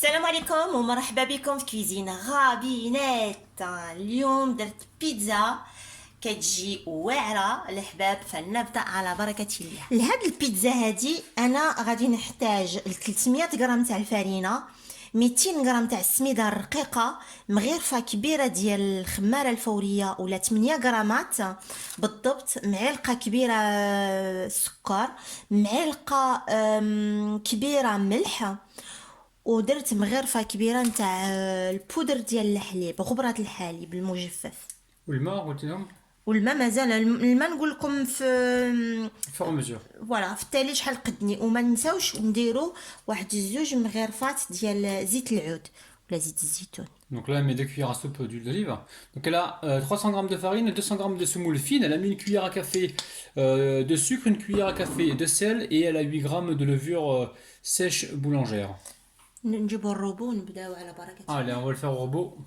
السلام عليكم ومرحبا بكم في كويزين غابينات. اليوم درت بيتزا كتجي واعره الحباب، فلنبدا على بركه الله. لهاد البيتزا هادي انا غادي نحتاج 300 غرام تاع الفرينه، 200 غرام تاع السميده الرقيقه، مغرفه كبيره ديال الخماره الفوريه ولا 8 غرامات بالضبط، معلقه كبيره سكر، معلقه كبيره ملح، ودرت مغرفه كبيره نتاع البودر ديال الحليب، غبره الحليب المجفف. والماء قلت لهم والماء مازال، الماء نقول لكم في فور مزور. فوالا في التالي شحال قدني. وما نساوش نديرو واحد زوج مغرفات ديال زيت العود ولا زيت الزيتون. Donc là, elle met 2 cuillères à soupe d'huile d'olive. Donc elle a 300 g de farine, 200 g de semoule fine. Elle a mis une cuillère à café de sucre, une cuillère à café de sel et elle a 8 g de levure sèche boulangère. نجيبو الروبو ونبداو على بركه الله. Allez, on va le faire au robot.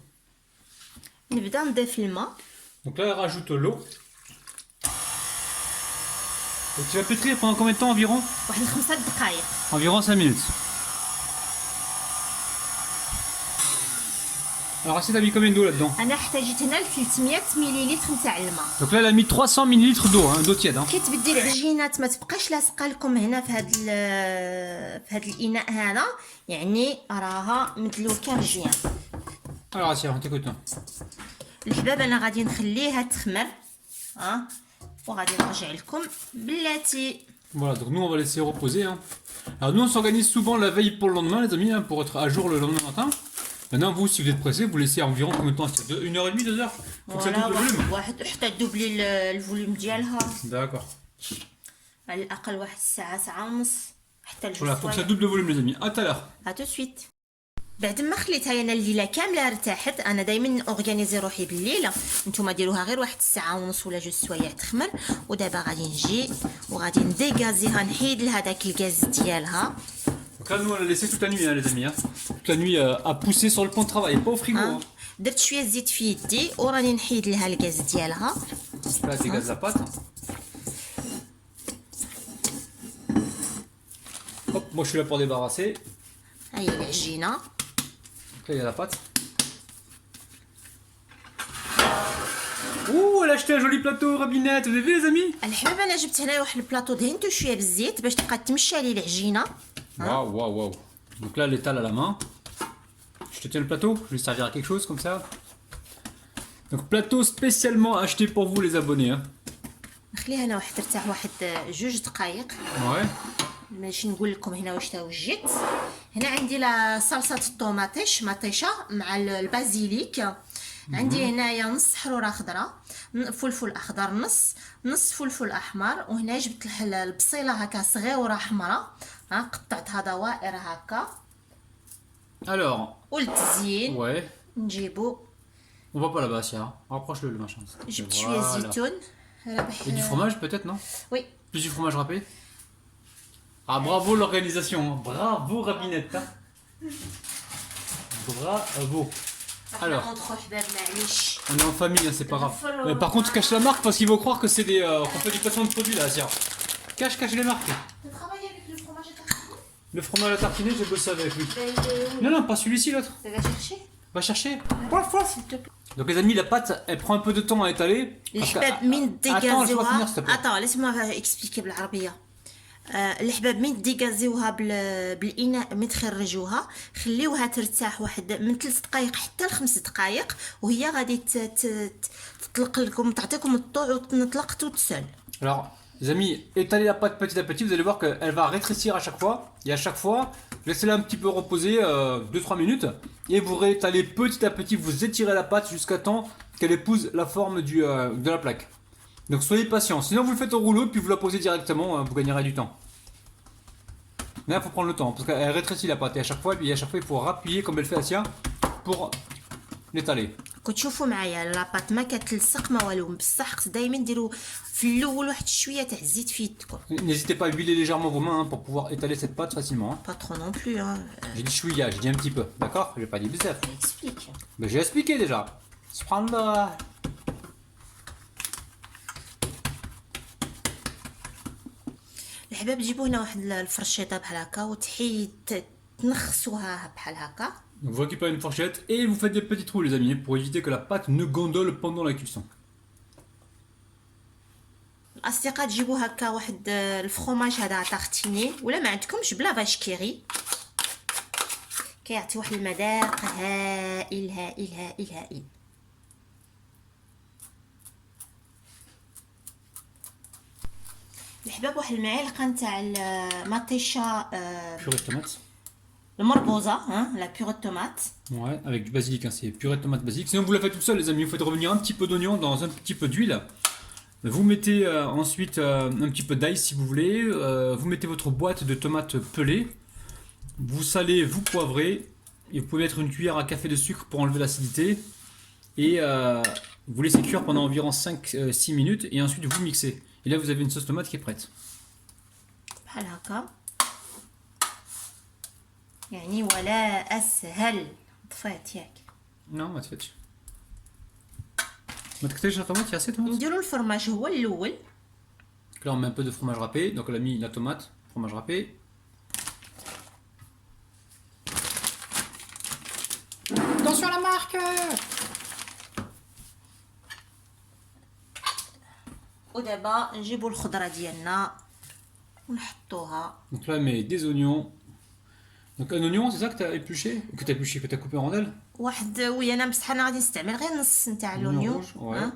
نبدا نضيف الماء. Donc là, elle rajoute l'eau. Et tu vas pétrir pendant combien de temps environ? واحد 5 دقائق. Environ 5 minutes. Alors, Assiette a mis combien d'eau là-dedans? انا احتاجت هنا 300 مليلتر نتاع الماء. Donc là, elle a mis 300 ml d'eau, hein, d'eau tiède. Hein. كي تبدي العجينات ما تبقاش لاصقه لكم هنا في هذا الاناء هذا، يعني راها مدلوكه مزيان. Alors, Assiette, on t'écoute. الحباب انا غادي نخليها تخمر وغادي نرجع لكم بلاتي. Voilà, donc nous on va laisser reposer. Hein. Alors nous on s'organise souvent la veille pour le lendemain les amis, hein, pour être à jour le lendemain matin. Maintenant vous si vous êtes pressé, vous laissez environ combien de temps? 1h30, 2h? Faut que ça double le volume. واحد حتى دوبلي الفوليوم ديالها. D'accord. على الاقل واحد الساعه، ساعه ونص حتى الجوج. Voilà, faut que ça double le volume les amis. À tout à l'heure. ا تو سويت. بعد ما خليتها انا الليله كامله ارتاحت، انا دائما اورغانيزي روحي بالليل، نتوما ديروها غير واحد الساعه ونص ولا جوج سوايع تخمر. ودابا غادي نجي وغادي نديغازيها، نحيد لها داك الغاز ديالها. Donc là nous on l'a laissé toute la nuit hein, les amis. Hein. Toute la nuit à pousser sur le plan de travail, pas au frigo. Hein. درت شويه زيت في يدي وراني نحيد لها الغاز ديالها. Là dégage la pâte. Hop, moi je suis là pour débarrasser. هاي العجينه. Là il y a la pâte. Ouh, elle a acheté un joli plateau Rabinette, vous avez vu les amis? الحباب انا جبت هنا واحد البلاطو دهنتو شويه بالزيت باش تبقى تمشى لي العجينه. Waouh, waouh, waouh. Donc là, l'étale à la main. Je te tiens le plateau, je vais servir à quelque chose comme ça. Donc plateau spécialement acheté pour vous les abonnés. Hein. نخليها انا واحد ترتاح واحد جوج دقائق. Ouais. ماشي نقول لكم هنا واش توجت. هنا عندي لا صلصه الطوماطيش مطيشه مع البازيليك. عندي هنايا نص حروره خضراء، فلفل اخضر نص فلفل احمر، وهنا جبت البصيله هكا صغيره حمراء قطعتها دوائر هكا. Alors. والتزيين Ouais. نجيبو. On va pas là-bas, Sia. Rapproche-le le machin. جبت شويه زيتون. Et du fromage peut-être non? Oui. Plus du fromage râpé. Ah bravo l'organisation, hein. Bravo Rabinette. Hein. Bravo. Alors, on est en famille, hein, c'est pas grave. Par contre, cache la marque parce qu'ils vont croire que c'est des qu'on fait du placement de produits là, Sia. Cache les marques. Le fromage à tartiner, j'ai bossé avec lui. Non, non, pas celui-ci, l'autre. Va chercher. Donc les amis, la pâte, elle prend un peu de temps à étaler. Attends, laisse-moi finir, s'il te plaît. Attends, laisse-moi expliquer بالعربية. الحباب من ديغازيوها بالاناء من تخرجوها، خليوها ترتاح واحد من 3 دقائق حتى ل 5 دقائق، وهي غادي تطلق لكم، تعطيكم الطوع وتنطلق وتسال. Alors, les amis, étalez la pâte petit à petit, vous allez voir qu'elle va rétrécir à chaque fois. Et à chaque fois, laissez-la un petit peu reposer 2-3 minutes. Et vous réétalez petit à petit, vous étirez la pâte jusqu'à temps qu'elle épouse la forme de la plaque. Donc soyez patient. Sinon, vous le faites au rouleau, puis vous la posez directement, vous gagnerez du temps. Mais là, il faut prendre le temps, parce qu'elle rétrécit la pâte. Et à chaque fois, il faut rappuyer comme elle fait Asia pour l'étaler. كتشوفوا معايا لاباط ما كتلصق ما والو، بصح دائما ديروا في الاول واحد شويه تاع الزيت في يدكم. N'hésitez pas à huiler légèrement vos mains hein, pour pouvoir étaler cette pâte facilement. Hein. Pas trop non plus. Hein. J'ai dit chouïa, j'ai dit un petit peu, d'accord? J'ai pas dit bzef. Explique. Mais j'ai expliqué déjà. Subhanallah. الحباب جيبوا هنا واحد الفرشيطه بحال هكا وتحيد تنخسوها بحال هكا. Donc vous récupérez une fourchette et vous faites des petits trous les amis pour éviter que la pâte ne gondole pendant la cuisson. الاصدقاء تجيبوا هكا واحد الفخوماج هذا طاغتيني ولا ما عندكمش بلا فاش كيري، كيعطي واحد المذاق هائل هائل هائل هائل. الحباب واحد المعلقه نتاع المطيشه Purée de tomates. المربوزه لا بيغ تومات. Ouais, avec du basilic, hein, c'est purée de tomate basilic. Sinon vous la faites tout seul les amis, vous faites revenir un petit peu d'oignon dans un petit peu d'huile. Vous mettez ensuite un petit peu d'ail si vous voulez, vous mettez votre boîte de tomates pelées, vous salez, vous poivrez, et vous pouvez mettre une cuillère à café de sucre pour enlever l'acidité, et vous laissez cuire pendant environ 5-6 minutes, et ensuite vous mixez. Et là vous avez une sauce tomate qui est prête. بحال هكا يعني ولا اسهل. طفيت ياك؟ Non, ما تفتش. ما تكترش la tomate, il y a assez de tomate. نديرو الفرماج هو الاول. Donc là on met un peu de fromage râpé, donc on a mis la tomate, fromage râpé. Attention à la marque! ودابا نجيبو الخضره ديالنا ونحطوها. Donc là, on met des oignons. Donc un oignon, c'est ça que tu as épluché? Que tu as coupé en rondelles? واحد وي انا بصح انا غادي نستعمل غير نص نتاع Oignon لونيون. rouge, ouais.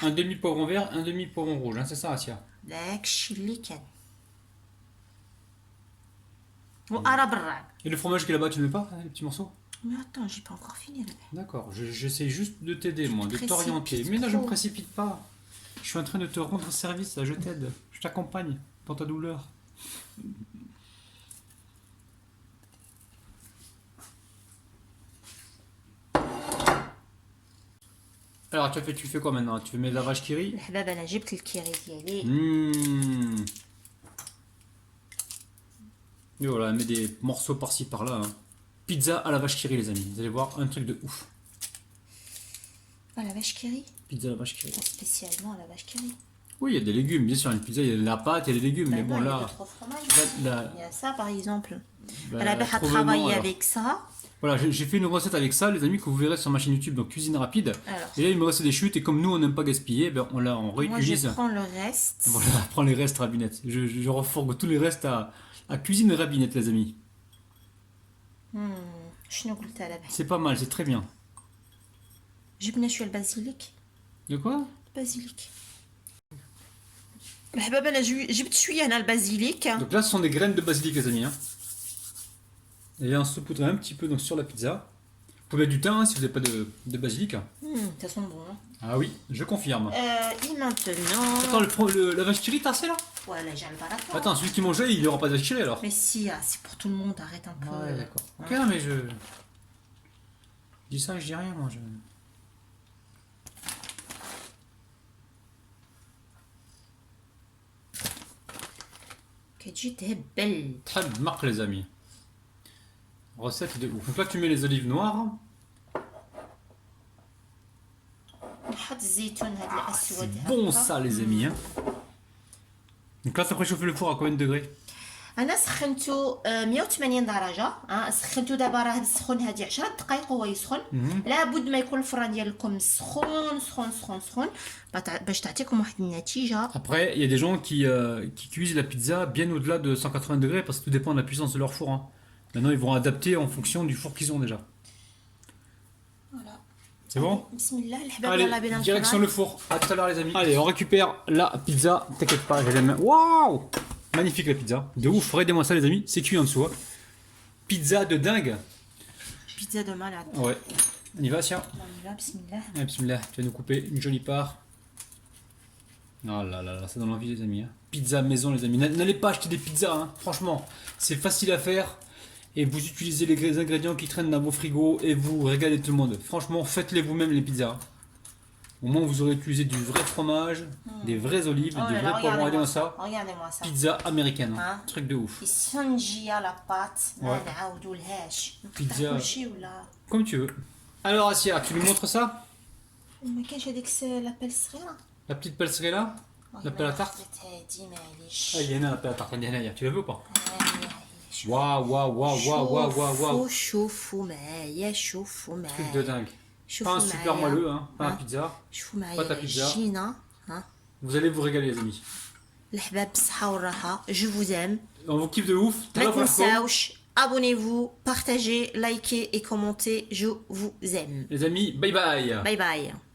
Un demi-poivron vert, un demi-poivron rouge, hein, c'est ça, Asia? داكشي اللي كان. وارا بالرعب. Et le fromage qui est là-bas, tu ne le mets pas, hein, les petits morceaux? Mais attends, j'ai pas encore fini là. D'accord, j'essaie juste de t'aider, moi, de t'orienter. précipites Mais là, je ne me trop. précipite pas. Je suis en train de te rendre service, là, je t'aide. Je t'accompagne dans ta douleur. Alors, tu fais quoi maintenant? Tu mets de la vache qui rit? الحباب انا جبت الكيري ديالي. Mmh. Et voilà, met des morceaux par-ci par-là. Hein. Pizza à la vache qui rit, les amis. Vous allez voir un truc de ouf. La vache qui rit. Pizza à la vache qui rit. Spécialement la vache qui rit. Oui, il y a des légumes, bien sûr. Une pizza, il y a de la pâte et des légumes. Mais bon, il y a là. d'autres fromages. là- Il y a ça par exemple. bah, Elle a bien trouve le nom, travaillé alors. avec ça. Voilà, j'ai fait une recette avec ça, les amis, que vous verrez sur ma chaîne YouTube, donc cuisine rapide. Alors, Et là, il me restait des chutes, et comme nous, on n'aime pas gaspiller, ben, on moi je réutilise. prends le reste. Voilà, prends les restes rabinette. Je refourgue tous les restes à cuisine rabinette, les amis. شنو قلت على بحال C'est pas mal, c'est très bien. جبنا شويه البازيليك. De quoi? البازيليك الحباب انا جبت شويه هنا البازيليك. Donc là, ce sont des graines de basilic, les amis. Hein. Et on saupoudre un petit peu donc, sur la pizza. Vous pouvez mettre du thym hein, si vous n'avez pas de basilic. Ça sent bon. Hein. Ah oui, je confirme. Et maintenant. Attends, la vache qui rit, t'as assez là? Voilà, j'ai le baratin. Attends, celui qui mangeait, il n'y aura pas de vache qui rit alors? Mais si, c'est pour tout le monde, arrête un peu. Ouais, d'accord. Ok, non, mais je dis ça, je dis rien, moi. كتجي تهبل. Très marque, les amis. Recette de ouf. Donc là, tu mets les olives noires. نحط الزيتون هذا الاسود C'est bon ça, les amis. Hein. Donc là, ça ferait chauffer le four à combien de degrés? انا سخنته 180 درجه. سخنته دابا راه السخون هذه 10 دقائق وهو يسخن. لابد ما يكون الفران ديالكم سخون سخون سخون سخون باش تعطيكم واحد النتيجه. Après, il y a des gens qui cuisent la pizza bien au-delà de 180 degrés parce que tout dépend de la puissance de leur four. Hein. Maintenant, ils vont adapter en fonction du four qu'ils ont déjà. Voilà. C'est bon? بسم الله الحباب يلا بينا Allez, direction le four. À tout à l'heure, les amis. Allez, on récupère la pizza. T'inquiète pas, j'ai les mains. Waouh! Magnifique la pizza. De ouf, regardez-moi ça, les amis. C'est cuit en dessous. Hein. Pizza de dingue. Pizza de malade. Ouais. On y va, tiens. On y va, bismillah. Allez, bismillah, tu vas nous couper une jolie part. Oh là là là, ça donne envie, les amis. Hein. Pizza maison, les amis. N'allez pas acheter des pizzas, hein. Franchement. C'est facile à faire. Et vous utilisez les ingrédients qui traînent dans vos frigos et vous régalez tout le monde. Franchement, faites-les vous-même, les pizzas. Au moins, vous aurez utilisé du vrai fromage, des vraies olives, Oh des là là, vrais poivrons. Regardez-moi ça. Regardez-moi ça. Pizza américaine. Hein. Truc de ouf. السفنجيه لا بات ما Ouais. نعاودولهاش. Pizza. كلشي ولا Comme tu veux. Alors, Asia, tu nous montres ça? ما كاينش هذيك لابيل الصغيره. La petite pâtisserie là? La pelle à tarte? هادي معليش. Ah, il y en a la pelle à tarte. Tu la veux ou pas? Waouh, waouh, waouh, waouh, waouh, waouh, waouh. شوفوا معايا شوفوا Truc معايا de dingue. شوفوا Pain super معايا. moelleux, hein. Pain à ها؟ pizza. شوفوا معايا Pâte à pizza. العجينة ها Vous allez vous régaler, les amis. الحباب بالصحة والراحة جو vous aime. On vous kiffe de ouf. ما Très تنساوش abonnez-vous, partagez, likez et commentez. Je vous aime. Les amis, bye bye. Bye bye.